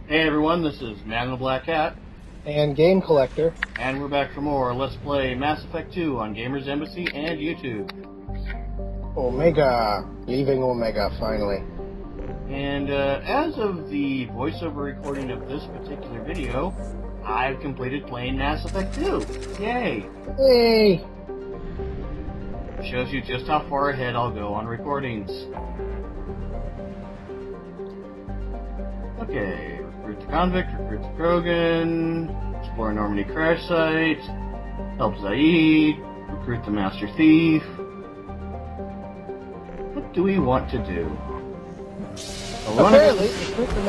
Hey everyone, this is Man in the Black Hat. And Game Collector. And we're back for more Let's Play Mass Effect 2 on Gamers Embassy and YouTube. Omega. Leaving Omega, finally. And as of the voiceover recording of this particular video, I've completed playing Mass Effect 2. Yay! Hey! Shows you just how far ahead I'll go on recordings. Okay, recruit the convict, recruit the Krogan, explore Normandy crash site, help Zaid, recruit the master thief. What do we want to do? Apparently, recruit the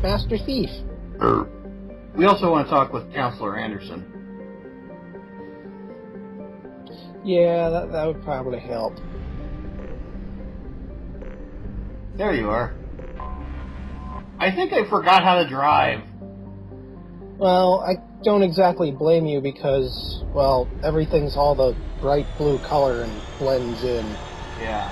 master thief. We also want to talk with Counselor Anderson. Yeah, that would probably help. There you are. I think I forgot how to drive. Well, I don't exactly blame you because, well, everything's all the bright blue color and blends in. Yeah.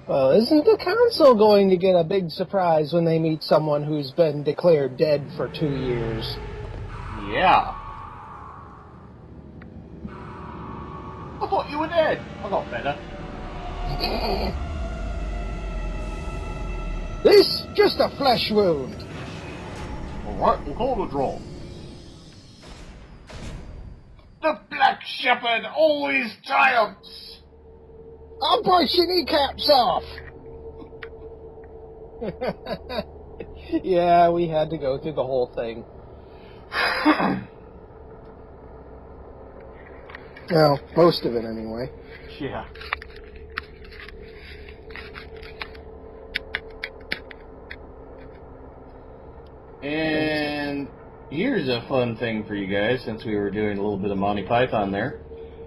Well, isn't the Council going to get a big surprise when they meet someone who's been declared dead for 2 years? Yeah. I thought you were dead. I got better. This just a flesh wound. Alright, we'll call it a draw. The Black Shepherd always triumphs! I'll brush your kneecaps off! Yeah, we had to go through the whole thing. Well, most of it anyway. Yeah. And here's a fun thing for you guys, since we were doing a little bit of Monty Python there.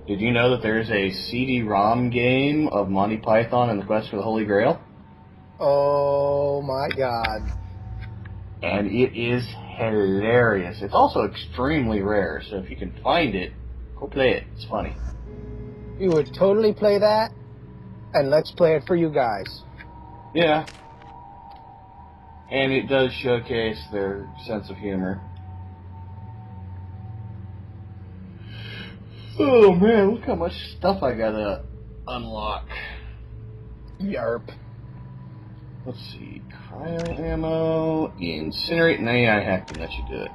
Did you know that there's a CD-ROM game of Monty Python and the Quest for the Holy Grail? Oh my god. And it is hilarious. It's also extremely rare, so if you can find it, go play it. It's funny. You would totally play that, and let's play it for you guys. Yeah. And it does showcase their sense of humor. Oh man, look how much stuff I gotta unlock. Yarp. Let's see. Cryo ammo, incinerate. Nah, I have to let you do it.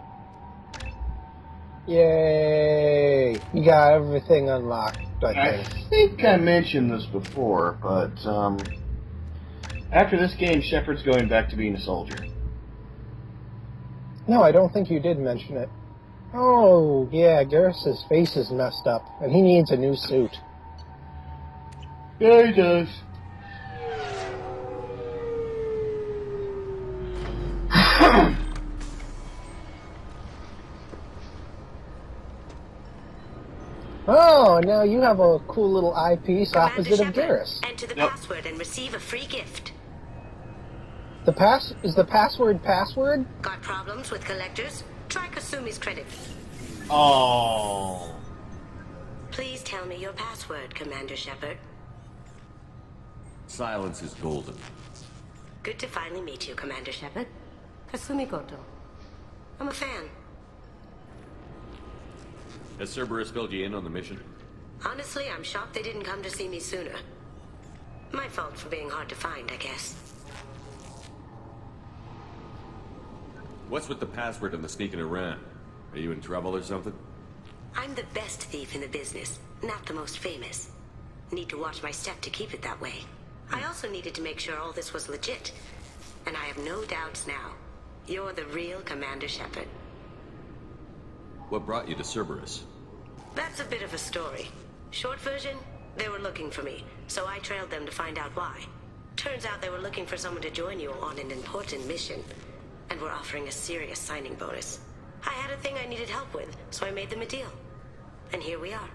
Yay! You got everything unlocked, I think I mentioned this before, but after this game, Shepard's going back to being a soldier. No, I don't think you did mention it. Oh, yeah, Garrus's face is messed up, and he needs a new suit. Yeah, he does. Oh, now you have a cool little eyepiece opposite of Garrus. Enter the password and receive a free gift. Is the password password? Got problems with collectors? Try Kasumi's credit. Oh. Please tell me your password, Commander Shepard. Silence is golden. Good to finally meet you, Commander Shepard. Kasumi Goto. I'm a fan. Has Cerberus filled you in on the mission? Honestly, I'm shocked they didn't come to see me sooner. My fault for being hard to find, I guess. What's with the password and the sneaking around? Are you in trouble or something? I'm the best thief in the business, not the most famous. Need to watch my step to keep it that way. I also needed to make sure all this was legit. And I have no doubts now. You're the real Commander Shepard. What brought you to Cerberus? That's a bit of a story. Short version, they were looking for me, so I trailed them to find out why. Turns out they were looking for someone to join you on an important mission, and were offering a serious signing bonus. I had a thing I needed help with, so I made them a deal. And here we are.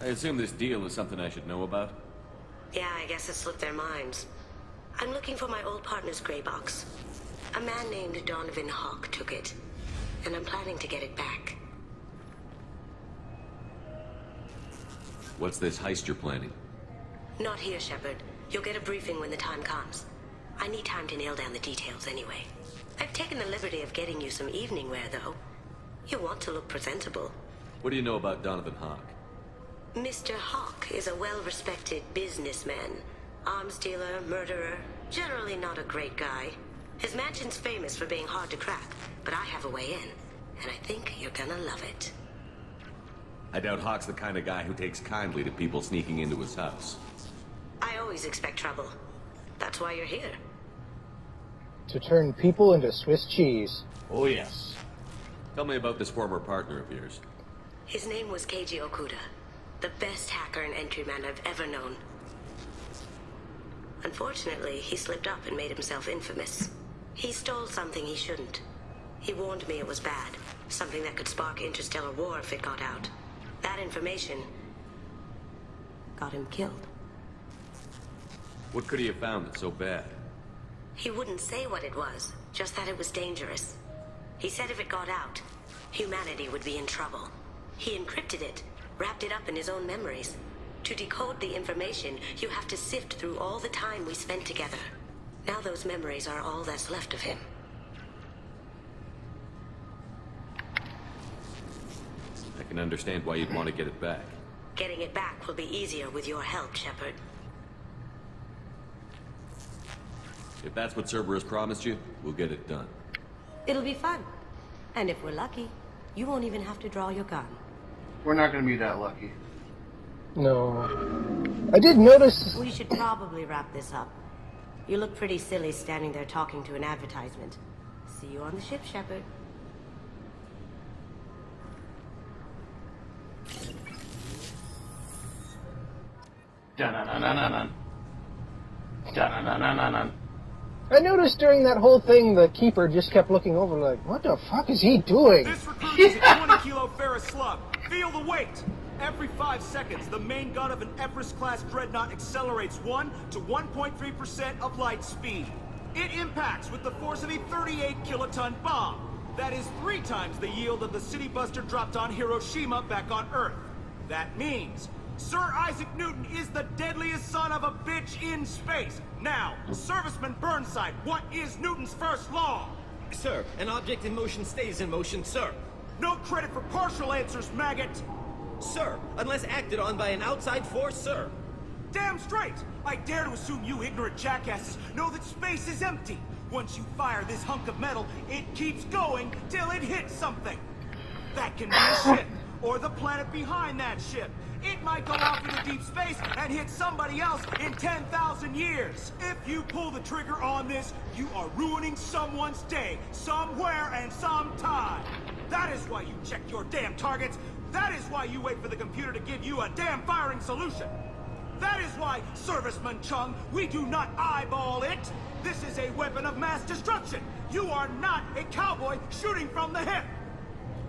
I assume this deal is something I should know about? Yeah, I guess it slipped their minds. I'm looking for my old partner's gray box. A man named Donovan Hawk took it, and I'm planning to get it back. What's this heist you're planning? Not here, Shepard. You'll get a briefing when the time comes. I need time to nail down the details anyway. I've taken the liberty of getting you some evening wear, though. You want to look presentable. What do you know about Donovan Hawk? Mr. Hawk is a well-respected businessman. Arms dealer, murderer, generally not a great guy. His mansion's famous for being hard to crack, but I have a way in, and I think you're gonna love it. I doubt Hawk's the kind of guy who takes kindly to people sneaking into his house. I always expect trouble. That's why you're here. To turn people into Swiss cheese. Oh, yes. Tell me about this former partner of yours. His name was Keiji Okuda, the best hacker and entryman I've ever known. Unfortunately, he slipped up and made himself infamous. He stole something he shouldn't. He warned me it was bad, something that could spark interstellar war if it got out. That information got him killed. What could he have found that's so bad? He wouldn't say what it was, just that it was dangerous. He said if it got out, humanity would be in trouble. He encrypted it, wrapped it up in his own memories. To decode the information, you have to sift through all the time we spent together. Now those memories are all that's left of him. I can understand why you'd want to get it back. Getting it back will be easier with your help, Shepard. If that's what Cerberus promised you, we'll get it done. It'll be fun. And if we're lucky, you won't even have to draw your gun. We're not going to be that lucky. No. I did notice... We should probably wrap this up. You look pretty silly standing there talking to an advertisement. See you on the ship, Shepard. Dun-dun-dun-dun-dun. Dun-dun-dun-dun-dun. I noticed during that whole thing, the Keeper just kept looking over like, what the fuck is he doing? This recruit is a 20-kilo ferrous slug. Feel the weight. Every 5 seconds, the main gun of an Everest-class dreadnought accelerates 1 to 1.3% of light speed. It impacts with the force of a 38-kiloton bomb. That is 3 times the yield of the city buster dropped on Hiroshima back on Earth. That means Sir Isaac Newton is the deadliest son of a bitch in space. Now, Serviceman Burnside, what is Newton's first law? Sir, an object in motion stays in motion, sir. No credit for partial answers, maggot. Sir, unless acted on by an outside force, sir. Damn straight! I dare to assume you ignorant jackasses know that space is empty. Once you fire this hunk of metal, it keeps going till it hits something. That can be a ship, or the planet behind that ship. It might go off into deep space and hit somebody else in 10,000 years. If you pull the trigger on this, you are ruining someone's day, somewhere and sometime. That is why you check your damn targets. That is why you wait for the computer to give you a damn firing solution. That is why, Serviceman Chung, we do not eyeball it. This is a weapon of mass destruction. You are not a cowboy shooting from the hip.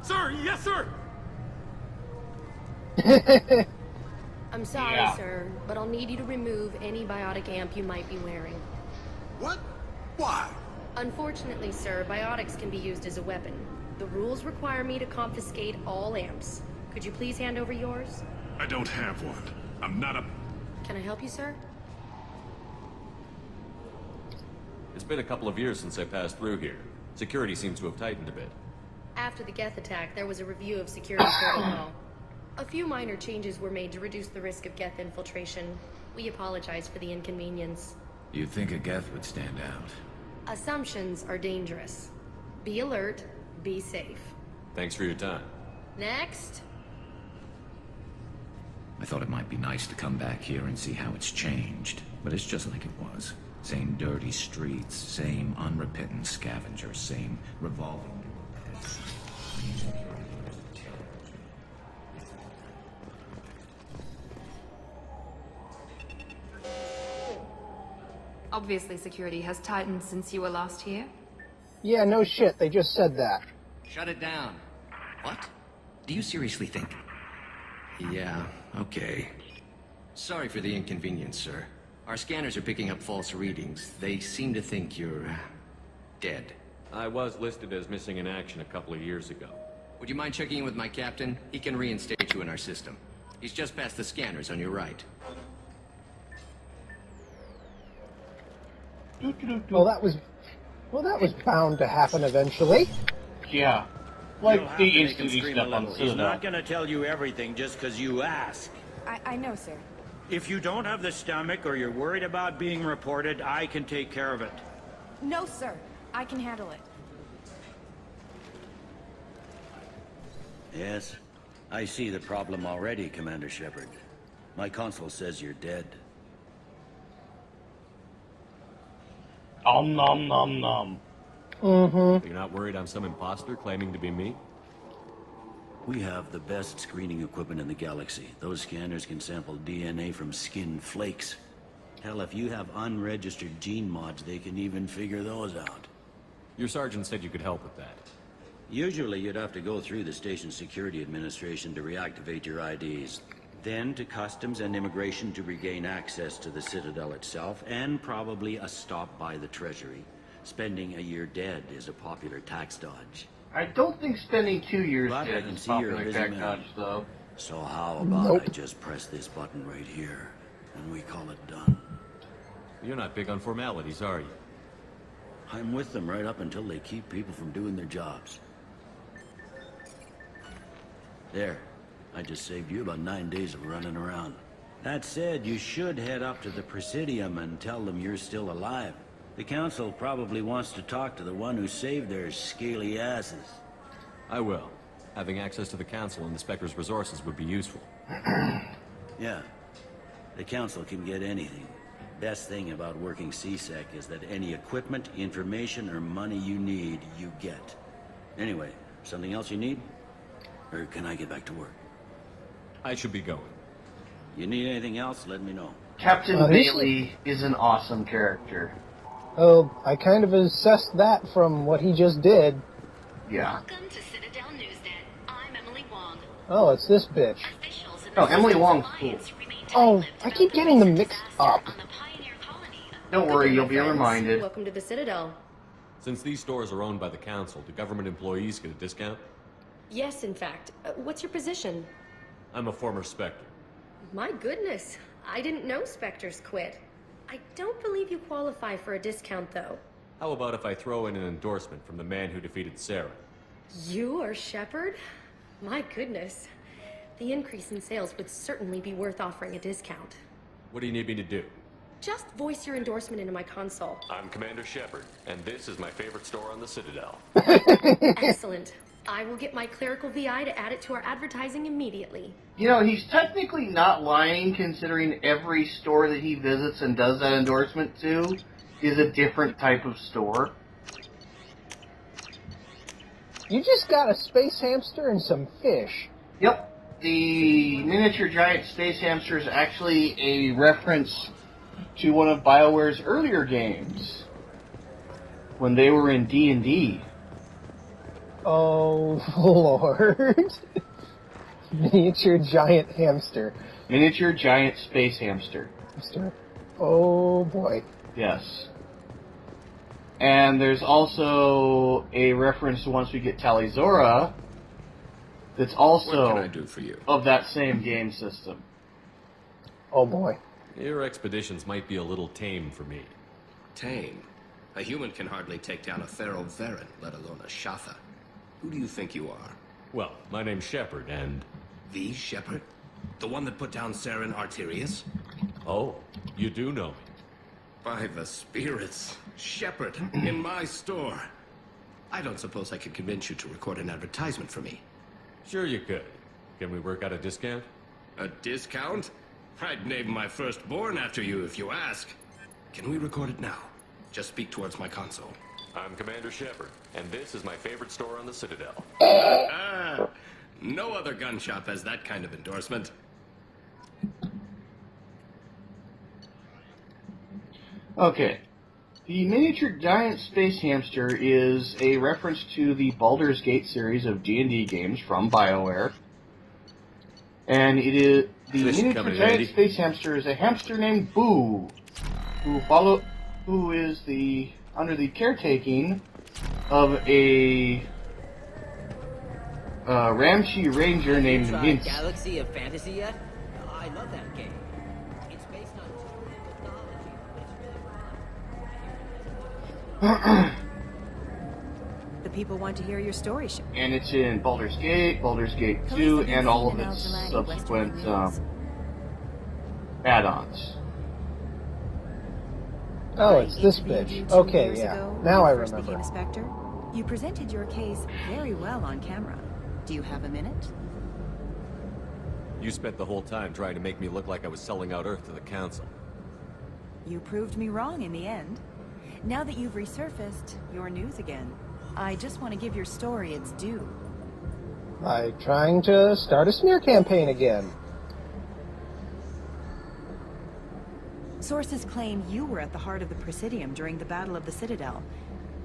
Sir, yes, sir. I'm sorry, Yeah. sir, but I'll need you to remove any biotic amp you might be wearing. What? Why? Unfortunately, sir, biotics can be used as a weapon. The rules require me to confiscate all amps. Could you please hand over yours? I don't have one. I'm not a... Can I help you, sir? It's been a couple of years since I passed through here. Security seems to have tightened a bit. After the Geth attack, there was a review of security protocol. A few minor changes were made to reduce the risk of Geth infiltration. We apologize for the inconvenience. You'd think a Geth would stand out. Assumptions are dangerous. Be alert, be safe. Thanks for your time. Next. I thought it might be nice to come back here and see how it's changed, but it's just like it was. Same dirty streets, same unrepentant scavengers, same revolving pits. Obviously, security has tightened since you were last here. Yeah, no shit, they just said that. Shut it down. What? Do you seriously think? Yeah, okay. Sorry for the inconvenience, sir. Our scanners are picking up false readings. They seem to think you're... dead. I was listed as missing in action a couple of years ago. Would you mind checking in with my captain? He can reinstate you in our system. He's just past the scanners on your right. Well, that was bound to happen eventually. Yeah. You'll Like have the to make him instant you scream step a on little. the He's Citadel. not going to tell you everything just because you ask. I know, sir. If you don't have the stomach or you're worried about being reported, I can take care of it. No, sir. I can handle it. Yes, I see the problem already, Commander Shepard. My console says you're dead. Om nom nom nom. Mm-hmm. You're not worried I'm some imposter claiming to be me? We have the best screening equipment in the galaxy. Those scanners can sample DNA from skin flakes. Hell, if you have unregistered gene mods, they can even figure those out. Your sergeant said you could help with that. Usually you'd have to go through the station security administration to reactivate your IDs. Then to customs and immigration to regain access to the Citadel itself, and probably a stop by the Treasury. Spending a year dead is a popular tax dodge. I don't think spending 2 years But I dead can is see you're a popular busy tech man. dodge, though. So how about Nope. I just press this button right here, and we call it done? You're not big on formalities, are you? I'm with them right up until they keep people from doing their jobs. There. I just saved you about 9 days of running around. That said, you should head up to the Presidium and tell them you're still alive. The Council probably wants to talk to the one who saved their scaly asses. I will. Having access to the Council and the Spectre's resources would be useful. Yeah. The Council can get anything. Best thing about working CSEC is that any equipment, information, or money you need, you get. Anyway, something else you need? Or can I get back to work? I should be going. You need anything else, let me know. Captain He's- Bailey is an awesome character. Oh, I kind of assessed that from what he just did. Yeah. Welcome to Citadel Newsnet. I'm Emily Wong. Oh, it's this bitch. Officials in Oh, the Emily Resistance Wong's Alliance cool. remain Oh, tight-lipped I about keep the getting them recent mixed disaster up. on the Pioneer colony. Don't Good worry, day, you'll my be friends. reminded. Welcome to the Citadel. Since these stores are owned by the Council, do government employees get a discount? Yes, in fact. What's your position? I'm a former Spectre. My goodness. I didn't know Spectres quit. I don't believe you qualify for a discount, though. How about if I throw in an endorsement from the man who defeated Sarah? You are Shepard? My goodness. The increase in sales would certainly be worth offering a discount. What do you need me to do? Just voice your endorsement into my console. I'm Commander Shepard, and this is my favorite store on the Citadel. Excellent. I will get my clerical VI to add it to our advertising immediately. You know, he's technically not lying, considering every store that he visits and does that endorsement to is a different type of store. You just got a space hamster and some fish. Yep. The miniature giant space hamster is actually a reference to one of BioWare's earlier games, when they were in D&D. Oh, Lord. Miniature giant hamster. Miniature giant space hamster. Hamster. Oh, boy. Yes. And there's also a reference to once we get Talizora that's also What can I do for you? of that same game system. Oh, boy. Your expeditions might be a little tame for me. Tame. A human can hardly take down a Pharaoh Varen, let alone a Shatha. Who do you think you are? Well, my name's Shepard, and... The Shepard? The one that put down Saren Arterius? Oh, you do know me. By the spirits. Shepard, in my store. I don't suppose I could convince you to record an advertisement for me. Sure you could. Can we work out a discount? A discount? I'd name my firstborn after you if you ask. Can we record it now? Just speak towards my console. I'm Commander Shepard, and this is my favorite store on the Citadel. No other gun shop has that kind of endorsement. Okay. The miniature giant space hamster is a reference to the Baldur's Gate series of D&D games from BioWare. And it is the This miniature coming, giant Andy. space hamster is a hamster named Boo, who is under the caretaking of a Ramsey Ranger named Vince. Galaxy of Fantasy yet? I love that game. It's based on mythology, but it's really fun. The people want to hear your story, Shepard. And it's in Baldur's Gate 2, and all of its subsequent add-ons. Oh, it's this bitch. Okay, yeah. Now I remember. Became a Spectre. You presented your case very well on camera. Do you have a minute? You spent the whole time trying to make me look like I was selling out Earth to the Council. You proved me wrong in the end. Now that you've resurfaced, you're news again. I just want to give your story its due. By trying to start a smear campaign again. Sources claim you were at the heart of the Presidium during the Battle of the Citadel.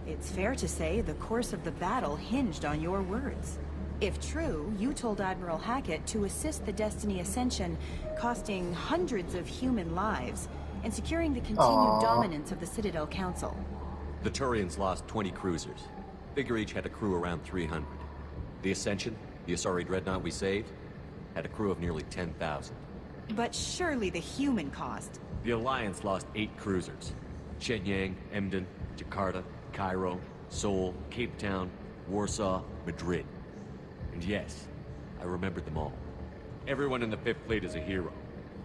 It's fair to say the course of the battle hinged on your words. If true, you told Admiral Hackett to assist the Destiny Ascension, costing hundreds of human lives, and securing the continued dominance of the Citadel Council. The Turians lost 20 cruisers. Figure each had a crew around 300. The Ascension, the Asari dreadnought we saved, had a crew of nearly 10,000. But surely the human cost. The Alliance lost 8 cruisers. Shenyang, Emden, Jakarta, Cairo, Seoul, Cape Town, Warsaw, Madrid. And yes, I remembered them all. Everyone in the 5th Fleet is a hero.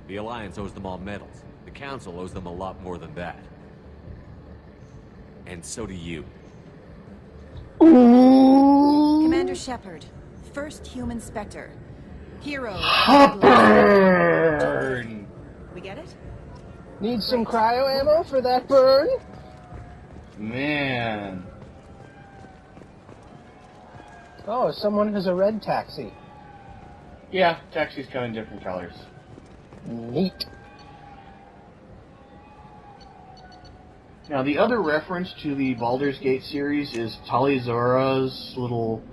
The Alliance owes them all medals. The Council owes them a lot more than that. And so do you. Commander Shepard, first human Spectre. Hero. Burn! We get it? Need some cryo ammo for that burn? Man. Oh, someone has a red taxi. Yeah, taxis come in different colors. Neat. Now, the other reference to the Baldur's Gate series is Tali'Zorah's little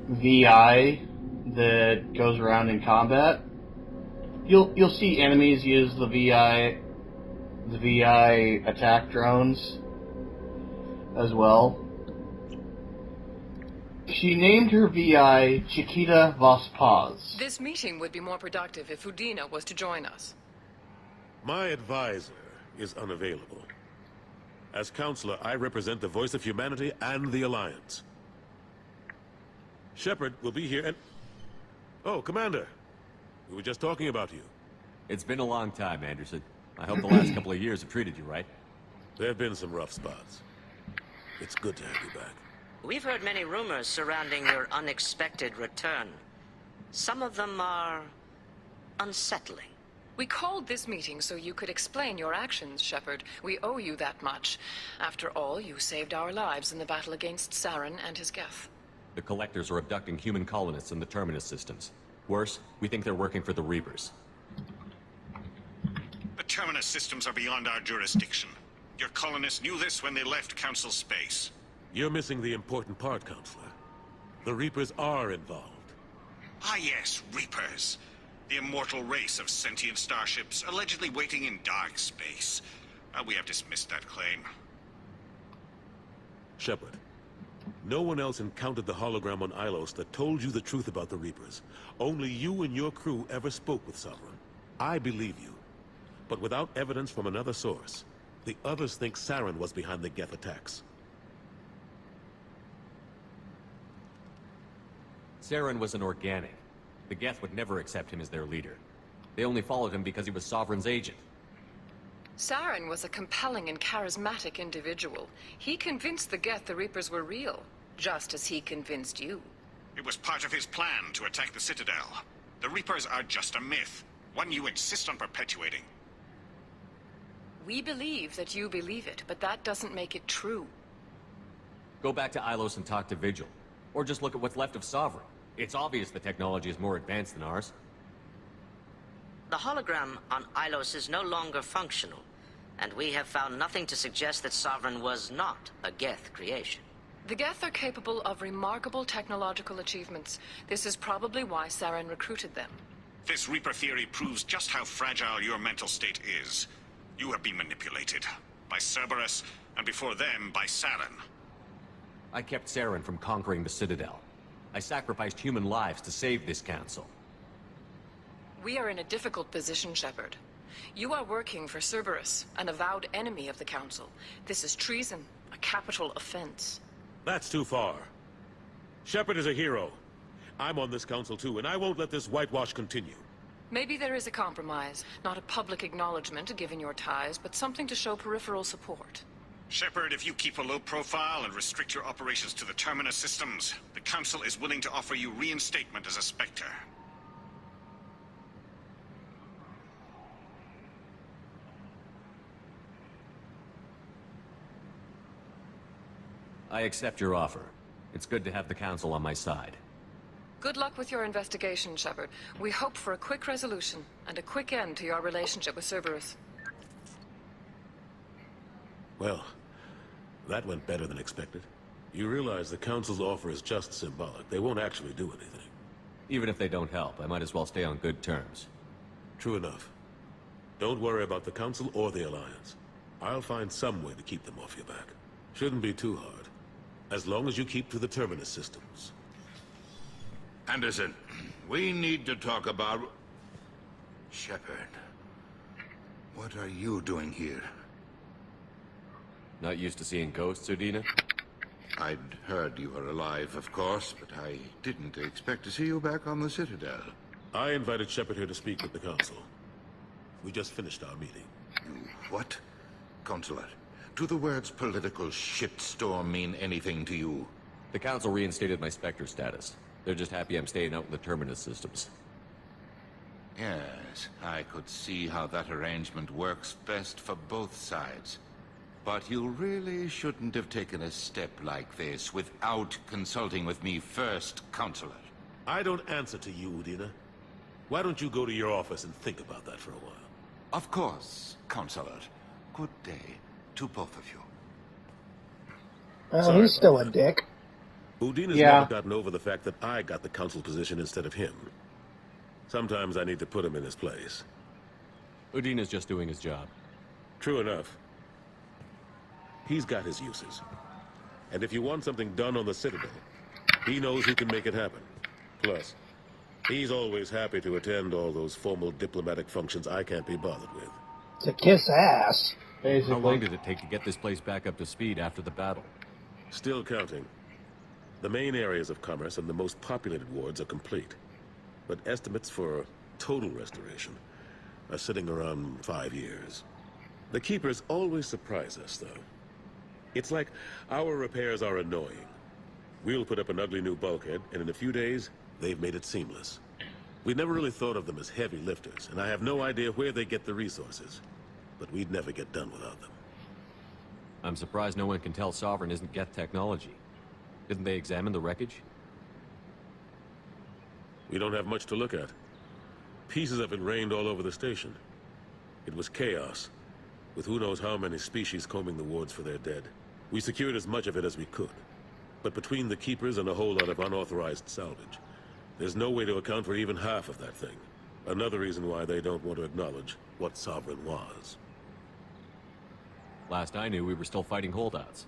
VI that goes around in combat. You'll see enemies use the VI attack drones as well. She named her VI Chiquita Vospaz. This meeting would be more productive if Udina was to join us. My advisor is unavailable. As Counselor, I represent the voice of humanity and the Alliance. Shepard will be here and... Oh, Commander. We were just talking about you. It's been a long time, Anderson. I hope the last couple of years have treated you right. There have been some rough spots. It's good to have you back. We've heard many rumors surrounding your unexpected return. Some of them are unsettling. We called this meeting so you could explain your actions, Shepard. We owe you that much. After all, you saved our lives in the battle against Saren and his Geth. The Collectors are abducting human colonists in the Terminus systems. Worse, we think they're working for the Reapers. The Terminus systems are beyond our jurisdiction. Your colonists knew this when they left Council space. You're missing the important part, Counselor. The Reapers are involved. Ah yes, Reapers. The immortal race of sentient starships allegedly waiting in dark space. We have dismissed that claim. Shepard, no one else encountered the hologram on Ilos that told you the truth about the Reapers. Only you and your crew ever spoke with Sovereign. I believe you. But without evidence from another source, the others think Saren was behind the Geth attacks. Saren was an organic. The Geth would never accept him as their leader. They only followed him because he was Sovereign's agent. Saren was a compelling and charismatic individual. He convinced the Geth the Reapers were real, just as he convinced you. It was part of his plan to attack the Citadel. The Reapers are just a myth, one you insist on perpetuating. We believe that you believe it, but that doesn't make it true. Go back to Ilos and talk to Vigil. Or just look at what's left of Sovereign. It's obvious the technology is more advanced than ours. The hologram on Ilos is no longer functional, and we have found nothing to suggest that Sovereign was not a Geth creation. The Geth are capable of remarkable technological achievements. This is probably why Saren recruited them. This Reaper theory proves just how fragile your mental state is. You have been manipulated. By Cerberus, and before them, by Saren. I kept Saren from conquering the Citadel. I sacrificed human lives to save this council. We are in a difficult position, Shepard. You are working for Cerberus, an avowed enemy of the Council. This is treason, A capital offense. That's too far. Shepard is a hero. I'm on this council too, and I won't let this whitewash continue. Maybe there is a compromise. Not a public acknowledgement given your ties, but something to show peripheral support. Shepard, if you keep a low profile and restrict your operations to the Terminus systems, the Council is willing to offer you reinstatement as a Spectre. I accept your offer. It's good to have the Council on my side. Good luck with your investigation, Shepard. We hope for a quick resolution, and a quick end to your relationship with Cerberus. Well, that went better than expected. You realize the Council's offer is just symbolic. They won't actually do anything. Even if they don't help, I might as well stay on good terms. True enough. Don't worry about the Council or the Alliance. I'll find some way to keep them off your back. Shouldn't be too hard. As long as you keep to the Terminus systems. Anderson, we need to talk about... Shepard. What are you doing here? Not used to seeing ghosts, Udina? I'd heard you were alive, of course, but I didn't expect to see you back on the Citadel. I invited Shepard here to speak with the Council. We just finished our meeting. You what? Consular, do the words political shitstorm mean anything to you? The Council reinstated my Spectre status. They're just happy I'm staying out in the Terminus systems. Yes, I could see how that arrangement works best for both sides. But you really shouldn't have taken a step like this without consulting with me first, Counselor. I don't answer to you, Udina. Why don't you go to your office and think about that for a while? Of course, Counselor. Good day to both of you. Well, he's still a dick. Udina's never gotten over the fact that I got the Council position instead of him. Sometimes I need to put him in his place. Udina's just doing his job. True enough. He's got his uses. And if you want something done on the Citadel, he knows who can make it happen. Plus, he's always happy to attend all those formal diplomatic functions I can't be bothered with. To kiss ass, basically. How long did it take to get this place back up to speed after the battle? Still counting. The main areas of commerce and the most populated wards are complete. But estimates for total restoration are sitting around 5 years. The Keepers always surprise us, though. It's like our repairs are annoying. We'll put up an ugly new bulkhead, and in a few days, they've made it seamless. We never really thought of them as heavy lifters, and I have no idea where they get the resources. But we'd never get done without them. I'm surprised no one can tell Sovereign isn't Geth technology. Didn't they examine the wreckage? We don't have much to look at. Pieces have been rained all over the station. It was chaos, with who knows how many species combing the wards for their dead. We secured as much of it as we could. But between the Keepers and a whole lot of unauthorized salvage, there's no way to account for even half of that thing. Another reason why they don't want to acknowledge what Sovereign was. Last I knew, we were still fighting holdouts.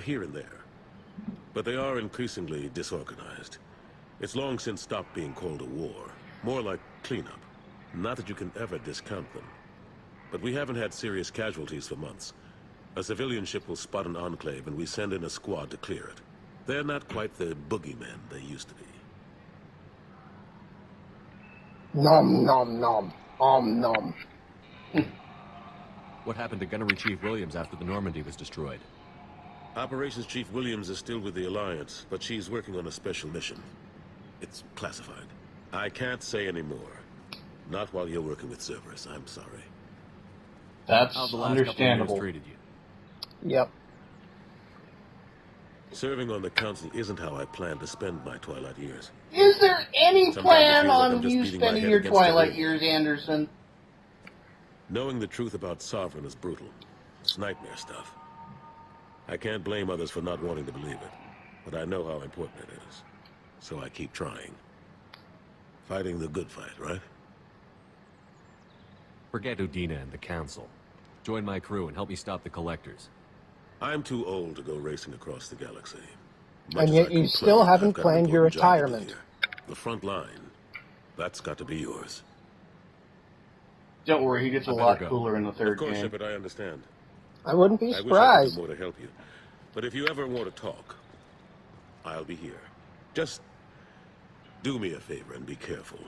Here and there. But they are increasingly disorganized. It's long since stopped being called a war. More like cleanup. Not that you can ever discount them. But we haven't had serious casualties for months. A civilian ship will spot an enclave and we send in a squad to clear it. They're not quite the boogeymen they used to be. Nom nom nom. Nom. What happened to Gunnery Chief Williams after the Normandy was destroyed? Operations Chief Williams is still with the Alliance, but she's working on a special mission. It's classified. I can't say any more. Not while you're working with Cerberus, I'm sorry. That's How the last understandable. couple of years treated you? Yep. Serving on the Council isn't how I plan to spend my twilight years. Is there any Sometimes it plan feels like I'm on just you beating my spending head your against the twilight wall. years, Anderson? Knowing the truth about Sovereign is brutal. It's nightmare stuff. I can't blame others for not wanting to believe it, but I know how important it is. So I keep trying. Fighting the good fight, right? Forget Udina and the Council. Join my crew and help me stop the Collectors. I'm too old to go racing across the galaxy. And yet you still haven't planned your retirement. The front line, that's got to be yours. Don't worry, he gets a I lot better go. cooler in the third Of course, game. Shepard, I understand. I wouldn't be I wish I could surprised. do more to help you. But if you ever want to talk, I'll be here. Just do me a favor and be careful.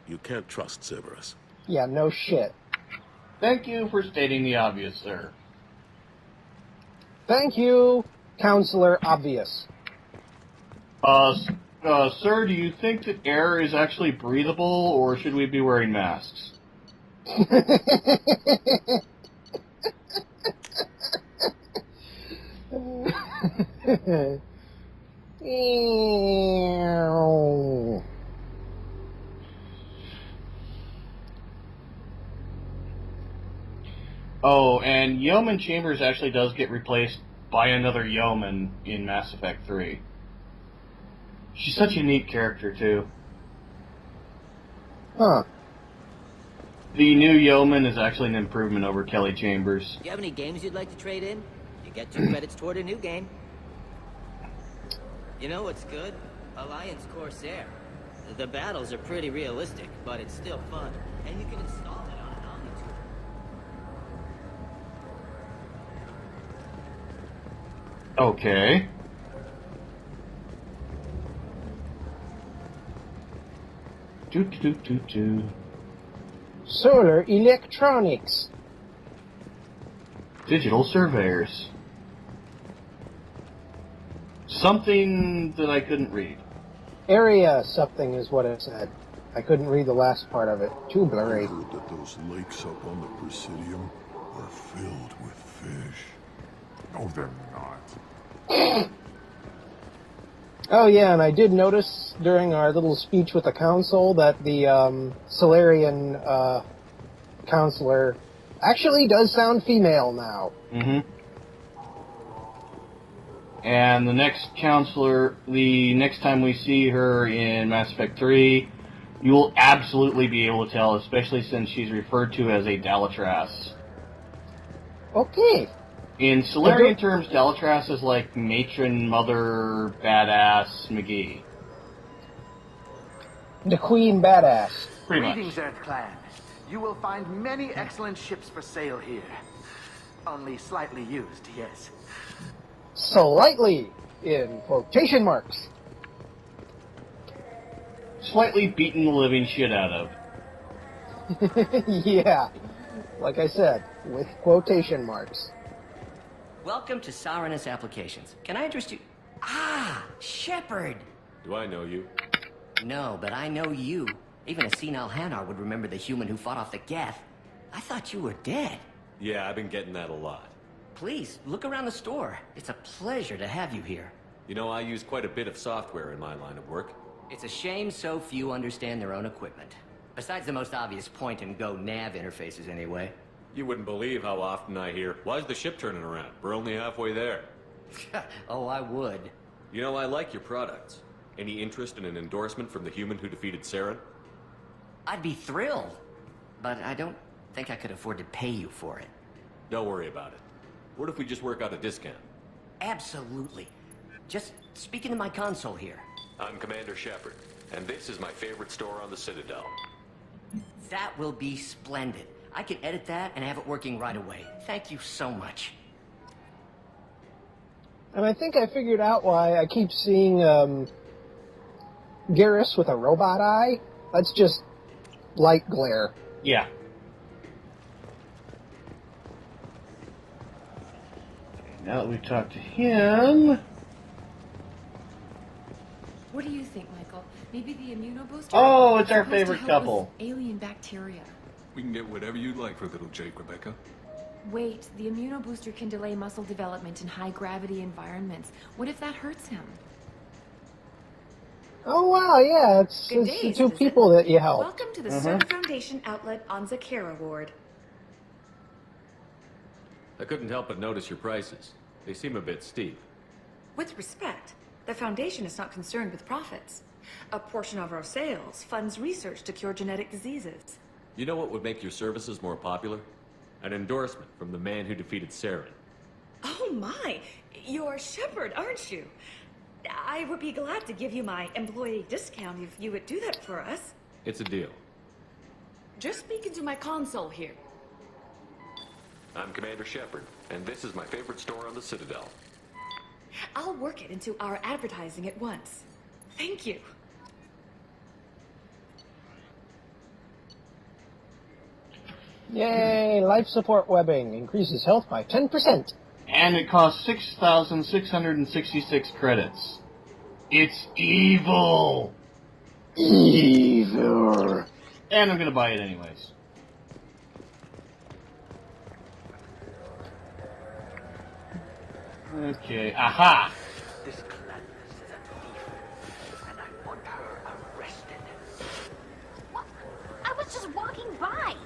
You can't trust Cerberus. Yeah, no shit. Thank you for stating the obvious, sir. Thank you, Counselor Obvious. Sir, do you think that air is actually breathable, or should we be wearing masks? Oh, and Yeoman Chambers actually does get replaced by another Yeoman in Mass Effect 3. She's such a neat character, too. Huh. The new Yeoman is actually an improvement over Kelly Chambers. Do you have any games you'd like to trade in? You get 2 credits toward a new game. You know what's good? Alliance Corsair. The battles are pretty realistic, but it's still fun. And you can install it on an Omni-Tool. Okay. Do. Solar electronics. Digital surveyors. Something that I couldn't read. Area something is what it said. I couldn't read the last part of it. Too blurry. I heard that those lakes up on the Presidium are filled with fish. No, they're not. Oh yeah, and I did notice during our little speech with the council that the Solarian counselor actually does sound female now. Mm-hmm. And the next counselor, the next time we see her in Mass Effect 3, you will absolutely be able to tell, especially since she's referred to as a Dalatras. Okay. In Solarian terms, Dalatras is like matron, mother, badass, McGee. The Queen Badass. Pretty much. Greetings, Earth Clan. You will find many excellent ships for sale here. Only slightly used, yes. Slightly, in quotation marks. Slightly beaten the living shit out of. Yeah, like I said, with quotation marks. Welcome to Sarenus Applications. Can I interest you? Ah, Shepard! Do I know you? No, but I know you. Even a senile Hanar would remember the human who fought off the Geth. I thought you were dead. Yeah, I've been getting that a lot. Please, look around the store. It's a pleasure to have you here. You know, I use quite a bit of software in my line of work. It's a shame so few understand their own equipment. Besides the most obvious point-and-go nav interfaces, anyway. You wouldn't believe how often I hear, "Why's the ship turning around? We're only halfway there." Oh, I would. You know, I like your products. Any interest in an endorsement from the human who defeated Saren? I'd be thrilled. But I don't think I could afford to pay you for it. Don't worry about it. What if we just work out a discount? Absolutely. Just speak into my console here. I'm Commander Shepard, and this is my favorite store on the Citadel. That will be splendid. I can edit that and have it working right away. Thank you so much. And I think I figured out why I keep seeing Garrus with a robot eye. That's just light glare. Yeah. Now that we've talked to him... What do you think, Michael? Maybe the immunobooster? Oh, it's our supposed to favorite help couple. with alien bacteria. We can get whatever you'd like for little Jake, Rebecca. Wait, the immunobooster can delay muscle development in high-gravity environments. What if that hurts him? Oh wow, yeah, it's Good the day, two citizen. people that you help. Welcome to the CERN Foundation outlet on Zakera Ward. I couldn't help but notice your prices. They seem a bit steep. With respect, the Foundation is not concerned with profits. A portion of our sales funds research to cure genetic diseases. You know what would make your services more popular? An endorsement from the man who defeated Saren. Oh my! You're Shepard, aren't you? I would be glad to give you my employee discount if you would do that for us. It's a deal. Just speak into my console here. I'm Commander Shepard, and this is my favorite store on the Citadel. I'll work it into our advertising at once. Thank you. Yay! Life support webbing increases health by 10%. And it costs 6,666 credits. It's evil! Evil! And I'm gonna buy it anyways. Okay, aha! This Gladys is a thief, and I want her arrested. What? I was just walking by.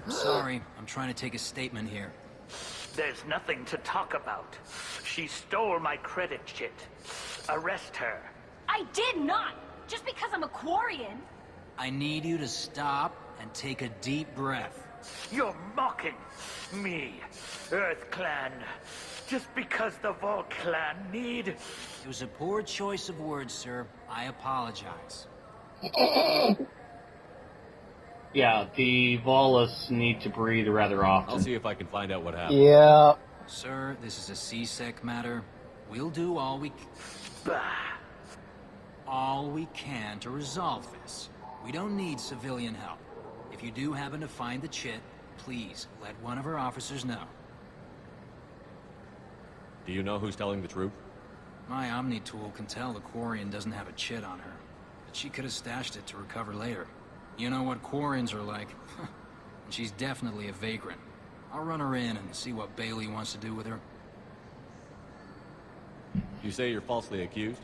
Sorry, I'm trying to take a statement here. There's nothing to talk about. She stole my credit chit. Arrest her. I did not. Just because I'm a Quarian. I need you to stop and take a deep breath. You're mocking me, Earth Clan. Just because the Vol Clan need... It was a poor choice of words, sir. I apologize. Yeah, the Volus need to breathe rather often. I'll see if I can find out what happened. Yeah. Sir, this is a C-Sec matter. We'll do all we can to resolve this. We don't need civilian help. If you do happen to find the chit, please let one of our officers know. Do you know who's telling the truth? My Omni tool can tell the Quarian doesn't have a chit on her, but she could have stashed it to recover later. You know what Quarians are like. And she's definitely a vagrant. I'll run her in and see what Bailey wants to do with her. You say you're falsely accused?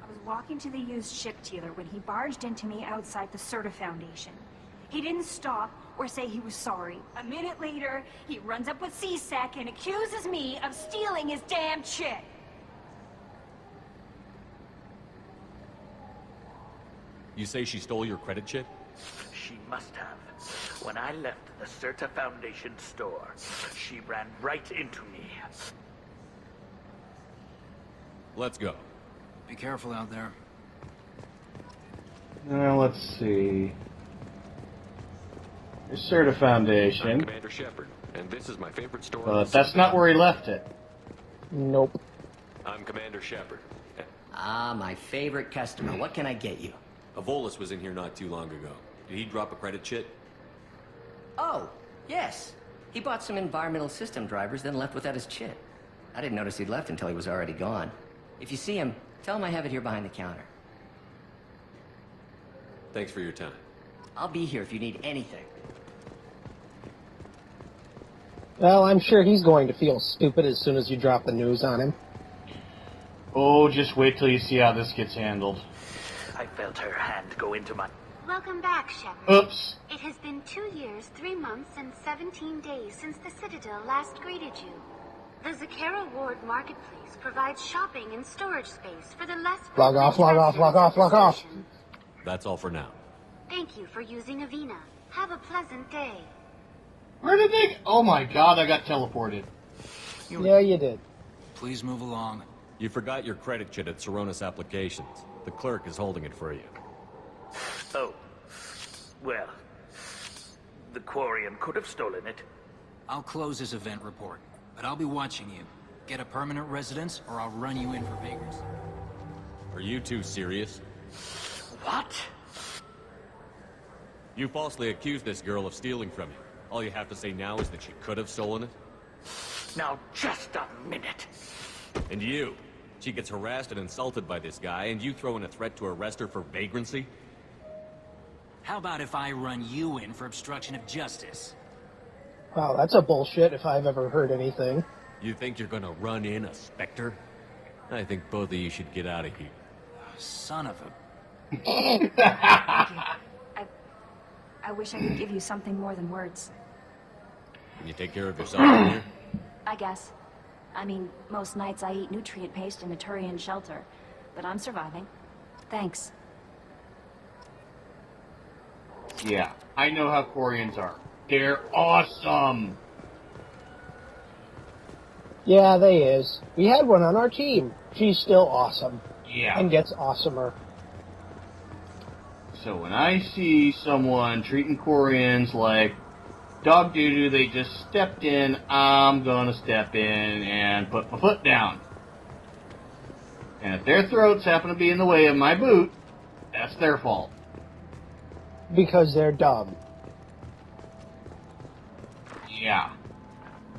I was walking to the used ship dealer when he barged into me outside the Certa Foundation. He didn't stop or say he was sorry. A minute later, he runs up with C-Sec and accuses me of stealing his damn chit. You say she stole your credit chit? She must have. When I left the Certa Foundation store, she ran right into me. Let's go. Be careful out there. Let's see. Certa Foundation. I'm Commander Shepard, and this is my favorite store. But that's not where he left it. Nope. I'm Commander Shepard. Ah, my favorite customer. What can I get you? A Volus was in here not too long ago. Did he drop a credit chit? Oh, yes. He bought some environmental system drivers, then left without his chit. I didn't notice he'd left until he was already gone. If you see him, tell him I have it here behind the counter. Thanks for your time. I'll be here if you need anything. Well, I'm sure he's going to feel stupid as soon as you drop the news on him. Oh, just wait till you see how this gets handled. I felt her hand go into my... Welcome back, Shepard. Oops. It has been 2 years, 3 months, and 17 days since the Citadel last greeted you. The Zakera Ward Marketplace provides shopping and storage space for the less... Log off, log off, log off, log off. That's all for now. Thank you for using Avina. Have a pleasant day. Where did they... Oh my god, I got teleported. Yeah, you did. Please move along. You forgot your credit chit at Seronis Applications. The clerk is holding it for you. Oh. Well. The Quarian could have stolen it. I'll close this event report, but I'll be watching you. Get a permanent residence, or I'll run you in for vagrancy. Are you two serious? What? You falsely accused this girl of stealing from you. All you have to say now is that she could have stolen it? Now, just a minute. And you? She gets harassed and insulted by this guy, and you throw in a threat to arrest her for vagrancy? How about if I run you in for obstruction of justice? Wow, that's a bullshit if I've ever heard anything. You think you're gonna run in a Spectre? I think both of you should get out of here. Son of a... I wish I could give you something more than words. Can you take care of yourself in here? I guess. I mean, most nights I eat nutrient paste in a Turian shelter, but I'm surviving. Thanks. Yeah, I know how Quarians are. They're awesome! Yeah, they is. We had one on our team. She's still awesome. Yeah. And gets awesomer. So when I see someone treating Quarians like dog doo-doo, they just stepped in. I'm gonna step in and put my foot down. And if their throats happen to be in the way of my boot, that's their fault. Because they're dumb. Yeah.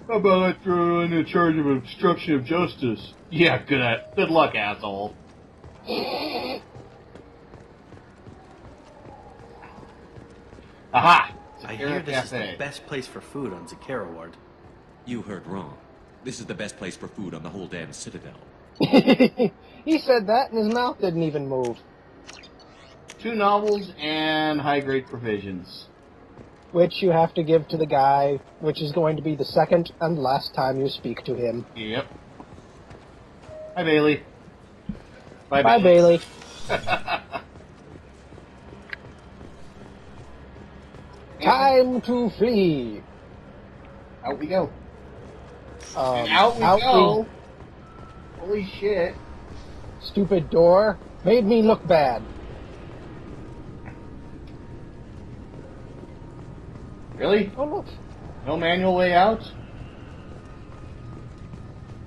How about I throw in charge of obstruction of justice? Yeah, good luck, asshole. Aha! I hear this is the best place for food on Zakera Ward. You heard wrong. This is the best place for food on the whole damn Citadel. He said that and his mouth didn't even move. 2 novels and high-grade provisions. Which you have to give to the guy, which is going to be the second and last time you speak to him. Yep. Hi, Bailey. Bye, Bailey. Time to flee. Out we go. And out we go. Holy shit. Stupid door. Made me look bad. Really? Oh, look. No manual way out?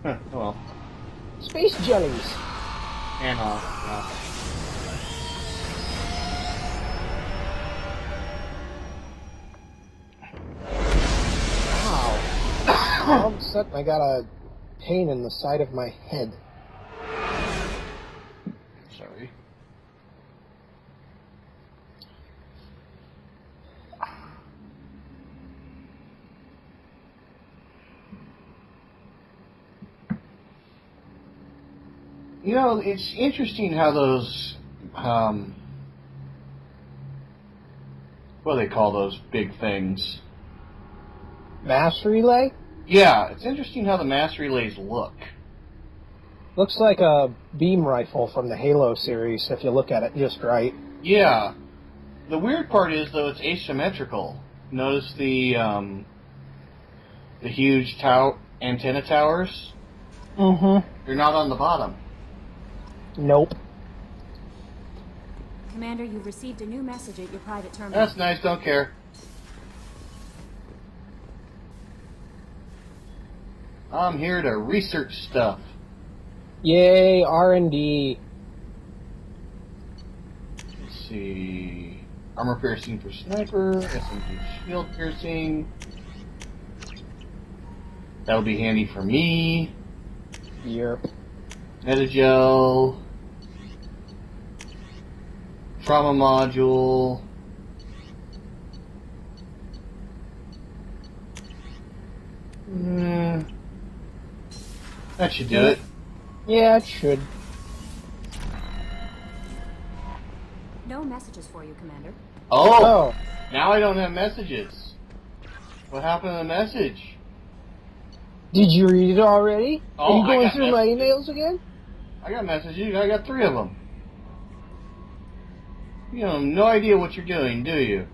Huh, oh well. Space jellies. And Wow. All of a sudden I got a pain in the side of my head. Sorry. You know, it's interesting how those, what do they call those big things? Mass relay? Yeah, it's interesting how the mass relays look. Looks like a beam rifle from the Halo series, if you look at it just right. Yeah. The weird part is, though, it's asymmetrical. Notice the huge antenna towers? Mm-hmm. They're not on the bottom. Nope. Commander, you've received a new message at your private terminal. That's nice, don't care. I'm here to research stuff. Yay, R&D. Let's see. Armor piercing for sniper, SMG shield piercing. That'll be handy for me. Yep. Metagel. Trauma module. That should do it. Yeah, it should. No messages for you, Commander. Oh! Now I don't have messages. What happened to the message? Did you read it already? Oh, Are you going I got through my emails again? I got messages. I got 3 of them. You have no idea what you're doing, do you?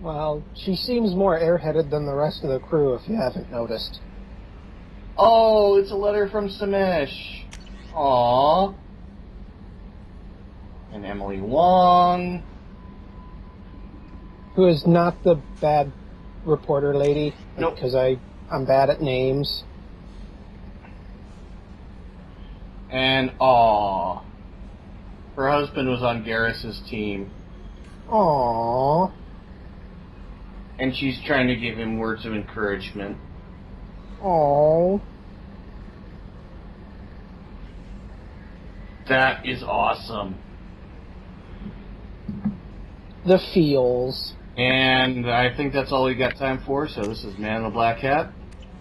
Well, she seems more airheaded than the rest of the crew, if you haven't noticed. Oh, it's a letter from Samesh. Aww. And Emily Wong. Who is not the bad reporter lady. Nope. Because I'm bad at names. And aww. Her husband was on Garrus's team. Aww. And she's trying to give him words of encouragement. Aww. That is awesome. The feels. And I think that's all we got time for, so this is Man in the Black Hat.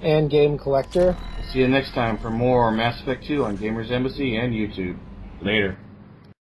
And Game Collector. See you next time for more Mass Effect 2 on Gamers Embassy and YouTube. Later.